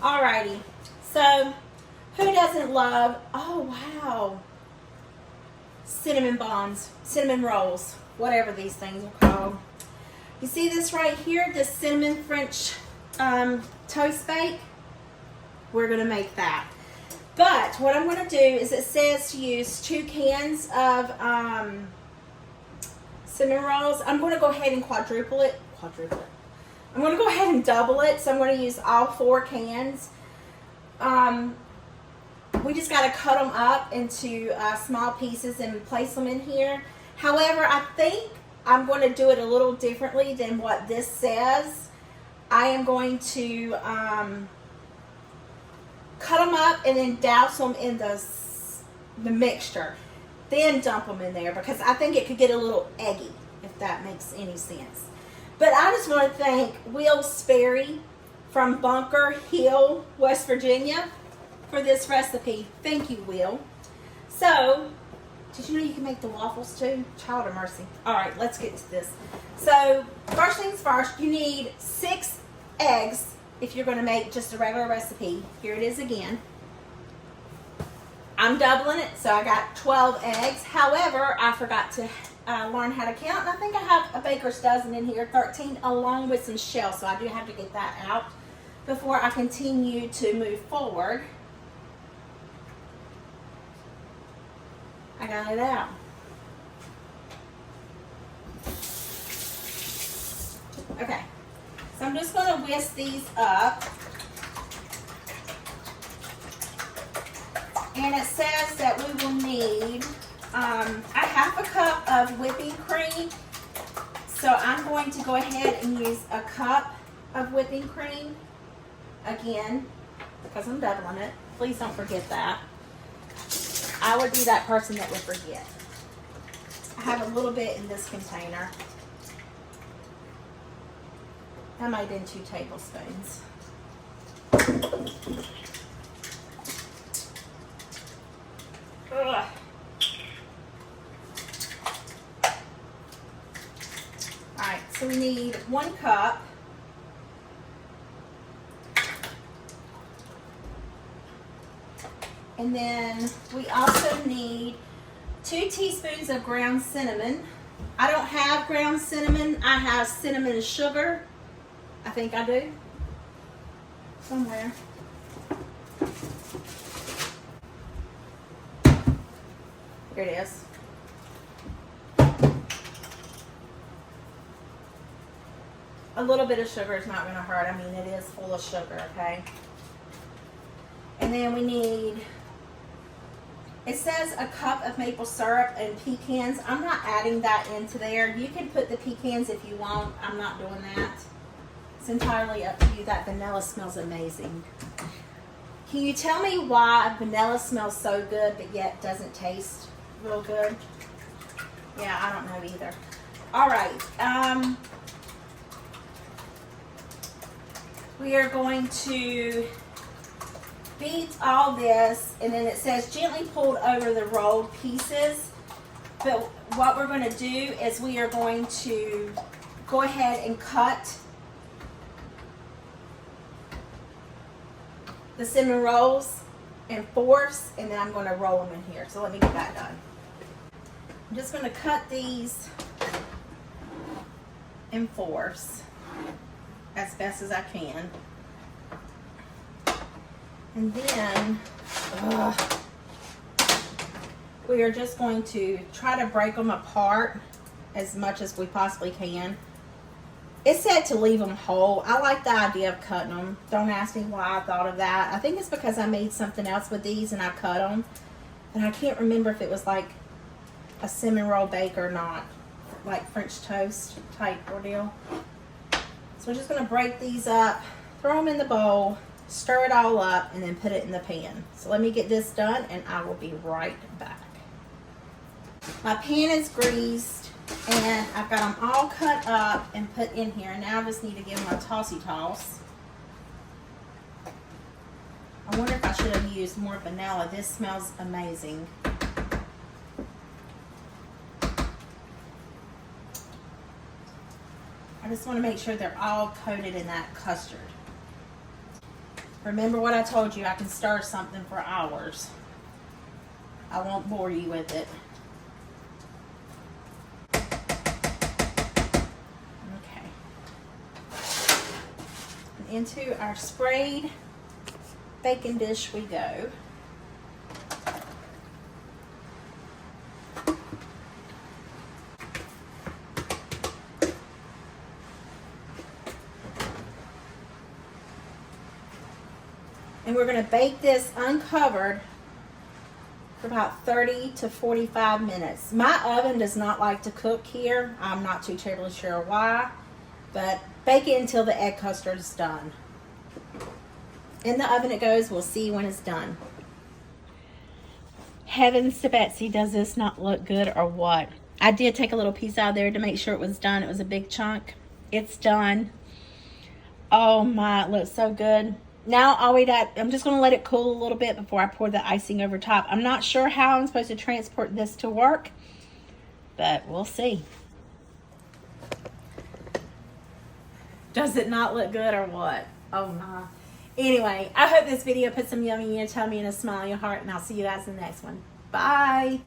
Alrighty, so who doesn't love, oh wow, cinnamon buns, cinnamon rolls, whatever these things are called. You see this right here, this cinnamon French toast bake? We're gonna make that. But what I'm gonna do is, it says to use 2 cans of cinnamon rolls. I'm gonna go ahead and quadruple it. I'm going to go ahead and double it, so I'm going to use all 4 cans. We just got to cut them up into small pieces and place them in here. However, I think I'm going to do it a little differently than what this says. I am going to cut them up and then douse them in the mixture. Then dump them in there, because I think it could get a little eggy, if that makes any sense. But I just want to thank Will Sperry from Bunker Hill, West Virginia, for this recipe. Thank you, Will. So, did you know you can make the waffles too? Child of mercy. All right, let's get to this. So, first things first, you need 6 eggs if you're going to make just a regular recipe. Here it is again. I'm doubling it, so I got 12 eggs. However, I forgot to learn how to count, and I think I have a baker's dozen in here, 13, along with some shells, so I do have to get that out before I continue to move forward. I got it out. Okay, so I'm just going to whisk these up. And it says that we will need a ½ cup of whipping cream. So I'm going to go ahead and use a cup of whipping cream again, because I'm doubling it. Please don't forget that. I would be that person that would forget. I have a little bit in this container. I might in 2 tablespoons. Ugh. Alright, so we need 1 cup. And then we also need 2 teaspoons of ground cinnamon. I don't have ground cinnamon. I have cinnamon sugar. I think I do. Somewhere. Here it is. A little bit of sugar is not going to hurt. I mean, it is full of sugar, okay? And then we need, it says a cup of maple syrup and pecans. I'm not adding that into there. You can put the pecans if you want. I'm not doing that. It's entirely up to you. That vanilla smells amazing. Can you tell me why vanilla smells so good but yet doesn't taste real good? Yeah, I don't know either. All right. We are going to beat all this, and then it says gently pulled over the rolled pieces. But what we're going to do is we are going to go ahead and cut the cinnamon rolls in 4ths, and then I'm going to roll them in here. So let me get that done. I'm just going to cut these in 4ths as best as I can. And then we are just going to try to break them apart as much as we possibly can. It said to leave them whole. I like the idea of cutting them. Don't ask me why I thought of that. I think it's because I made something else with these and I cut them. And I can't remember if it was like a cinnamon roll bake or not. Like French toast type ordeal. So we're just going to break these up, throw them in the bowl, stir it all up, and then put it in the pan. So let me get this done and I will be right back. My pan is greased and I've got them all cut up and put in here. Now I just need to give them a tossy toss. I wonder if I should have used more vanilla. This smells amazing. I just want to make sure they're all coated in that custard. Remember what I told you, I can stir something for hours. I won't bore you with it. Okay. And into our sprayed baking dish we go. And we're going to bake this uncovered for about 30 to 45 minutes. My oven does not like to cook here. I'm not too terribly sure why, but bake it until the egg custard is done. In the oven it goes. We'll see when it's done. Heavens to Betsy, does this not look good or what? I did take a little piece out of there to make sure it was done. It was a big chunk. It's done. Oh my, it looks so good. Now I'm just going to let it cool a little bit before I pour the icing over top. I'm not sure how I'm supposed to transport this to work, but we'll see. Does it not look good or what? Oh my. Anyway, I hope this video put some yummy in your tummy and a smile in your heart, and I'll see you guys in the next one. Bye.